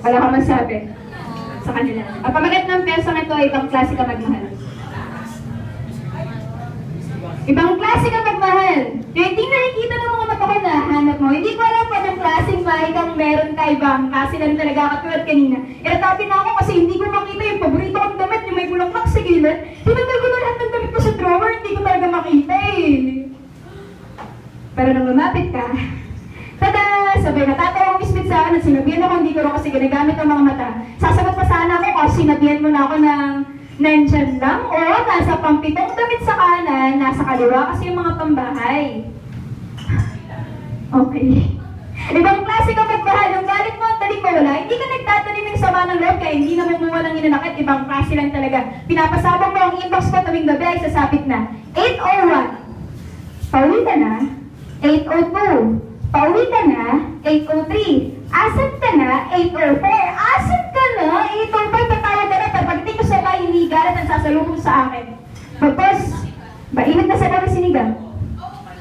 Wala ka masabi sa kanila. Ang pamagat ng persong ito ay ibang klase ka magmahal. Ibang klase ka magmahal. Yung hindi nakikita ng mga mata ko na hanap mo. Hindi ko alam kung anong klaseng bahay kang meron ka ibang klase lang talaga katulad kanina. Iratabi na ako kasi hindi ko makita yung paborito kong damit, yung may bulaklak sa gilid. Tinanggal ko na lahat ng damit ko sa drawer, hindi ko talaga makita eh. Pero nung lumapit ka, tada! Sabay natatawang bisbit sa akin at sinabihan ako, hindi ko rin kasi ginagamit ang mga mata. Sasagot pa sana ako kasi sinabihan mo na ako ng nandyan lang o nasa pampitong damit sa kanan, nasa kaliwa kasi yung mga pambahay. Okay. Ibang klase ka magmahal, yung galit mo ang taling mawala, hindi ka nagtatanim ng sama ng loob kaya hindi naman mo walang inanakit, ibang klase lang talaga. Pinapasabang mo ang inbox ko tuwing gabi ay sasapit na 8:01. Pauwi ka na 8:02. Pauwi ka na 8:03. Asan ka na 8:04. Asan ka na 8:05. Tatawag ka na. Pagdating ko sa bahay, hindi galit ang sasalubong sa akin. Pagkos, mainit na sa kami sinigang.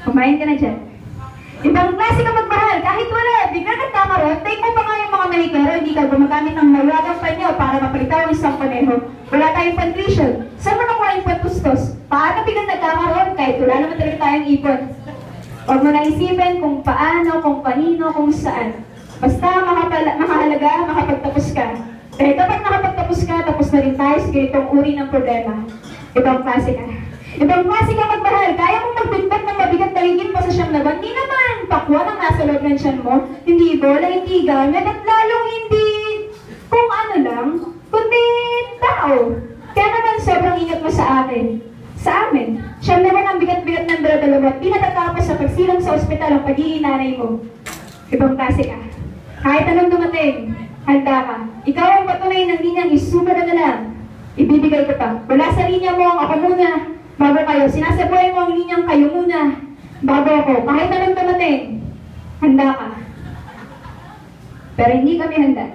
Kumain ka na dyan. Ibang klase ka magmahal. Kahit wala, bigla nagkakaroon, take mo pa nga yung mga manikero, hindi ka gumagamit ng mawagang panyo para mapalitaw ang isang paneho. Wala tayong pan-tuition. Saan mo nakuha yung pan-tustos? Paano biglang nagkakaroon kahit wala naman talaga tayong ipon? Huwag mo na isipin kung paano, kung kanino, kung saan. Basta makahalaga, makapagtapos ka. Dahil kapag nakapagtapos ka, tapos na rin tayo sa ganitong uri ng problema. Ibang klase ka. Ibang klase ka magmahal. Kaya mong magbitbat ng mabigat na higit pa sa siyang laban. Hindi naman pakwan ang nasa loob ng tiyan mo. Hindi bola, hindi gamit, at lalong hindi kung ano lang, kundi tao. Kaya naman sobrang ingat mo sa akin. Sa amin, siyang naman ang bigat-bigat ng dala-dalawa at pinatatapos sa pagsilang sa ospital ang pagiging nanay mo. Ibang klase ka. Kahit anong dumating, handa ka. Ikaw ang patunay ng linyang isubad na lang. Ibibigay ko pa. Wala sa linya mo ang ako muna. Bago kayo. Sinasabuhay mo ang linyang kayo muna. Bago ako. Kahit anong dumating, handa ka. Pero hindi kami handa.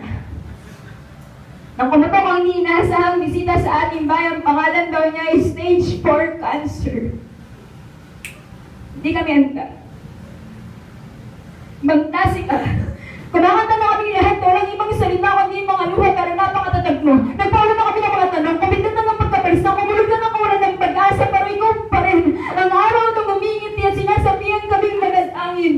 Nang kumutok ang hindi inaasahang bisita sa ating bayan, pangalan daw niya ay stage 4 cancer. Hindi kami handa. Magtasi ka. Kumakanta na kami lahat, walang ibang salita kundi mga luha pero napakatatag mo. Nagpaulo na kami ng mga tanong, kumitan na ng pagkapalis na, kumulog na ng kawalan ng pag-asa, pero ikaw pa rin. Ang araw na umingiti at sinasabihan kaming manag-angin.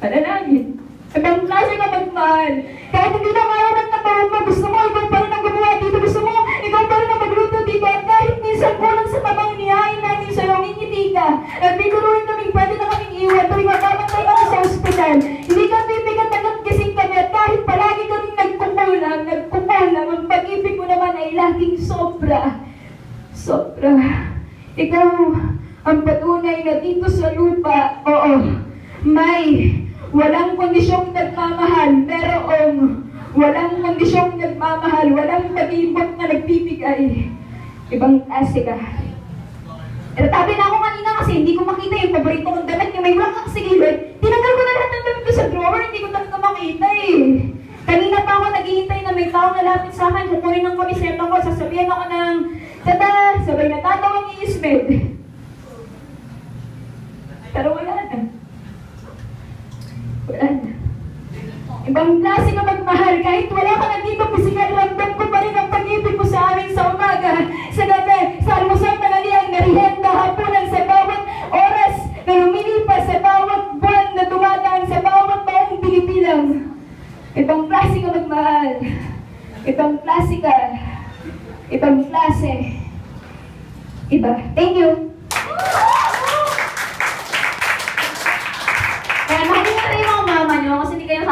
Mananangin. Ibang klase ka magmahal. Kahit hindi na kaya ng katawan mo, gusto mo, ikaw pa rin ang gumawa dito. Gusto mo, ikaw pa rin ang magluto dito. At kahit minsan kulang sa tamang niyain namin sa'yo, ngingiti ka. At biguruin kaming pwede na kaming iwan tuwing magkakantay kami sa ospital. Hindi ka bibigat agad gising kami at kahit palagi kaming nagkukulang. Ang pag-ibig mo naman ay laging sobra. Sobra. Ikaw ang patunay na dito sa lupa, oo, may walang kondisyong nagmamahal, pero walang kondisyong nagmamahal, walang pag-ibot na nagbibigay. Ibang klase ka. Tabi na ako kanina kasi hindi ko makita yung paborito kong damit, yung may bulaklak sa gilid. Tinanggal ko na lahat ng damit ko sa drawer, hindi ko talaga makita eh. Kanina pa ako naghihintay na may taong nalapit sa akin, kukunin ng komiseta ko, sasabihan ako ng tada, sabay natatawang i-ismed. Pero wala na. Wala na. Ibang klase ka magmahal, kahit wala ka na dito, pisikal, ramdam ko pa rin ang pag-ibig mo sa amin sa umaga, sa gabi, sa almusal, tanghalian, merienda, hapunan, sa bawat oras na lumilipas, sa bawat buwan na dumadaan, sa bawat taong pinipilang. Ibang klase ka magmahal. Ibang klase ka. Ibang klase. Iba. Thank you. Kaya mahalin na rin yung mga mama nyo kasi hindi kayo